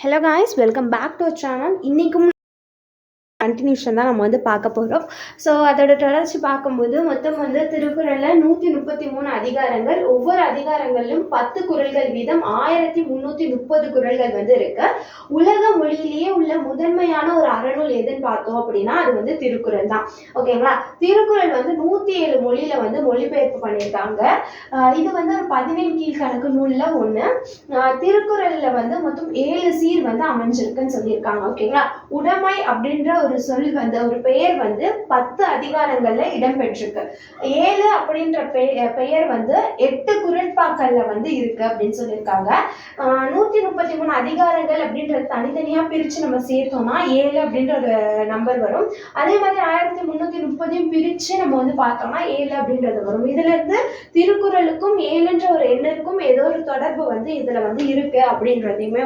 Hello guys, welcome back to our channel. இன்னைக்கும் continuation தான் நம்ம பார்க்க போகிறோம். ஸோ அதோட தொடர்ச்சி பார்க்கும்போது மொத்தம் திருக்குறளில் 133 அதிகாரங்கள், ஒவ்வொரு அதிகாரங்களிலும் 10 குறள்கள் வீதம் 1330 குறள்கள் இருக்கு. உலக மொழியிலேயே உள்ள முதன்மையான ஒரு அறநூல் எதுன்னு பார்த்தோம் அப்படின்னா அது திருக்குறள் தான். ஓகேங்களா? திருக்குறள் 107 மொழியில மொழிபெயர்ப்பு பண்ணியிருக்காங்க. இது ஒரு 17 கீழ்கணக்கு நூல்ல ஒண்ணு. திருக்குறள்ல மொத்தம் 7 சீர் அமைஞ்சிருக்குன்னு சொல்லியிருக்காங்க. ஓகேங்களா? உடைமை அப்படின்ற ஒரு சொல் ஒரு பெயர் 10 அதிகாரங்கள்ல இடம்பெற்றிருக்கு. 7 அப்படின்ற பெயர் 8 குறட்பாக்கள்ல இருக்கு அப்படின்னு சொல்லியிருக்காங்க. 133 அதிகாரங்கள் அப்படின்றது தனித்தனியா பிரிச்சு நம்ம சேர்த்தோம்னா 7 அப்படின்ற ஒரு நம்பர் வரும். அதே மாதிரி 1330 பிரிச்சு நம்ம பார்த்தோம்னா 7 அப்படின்றது வரும். இதுல இருந்து திருக்குறளுக்கும் 7ன்ற ஒரு எண்ணிற்கும் ஏதோ ஒரு தொடர்பு இதுல இருக்கு அப்படின்றதையுமே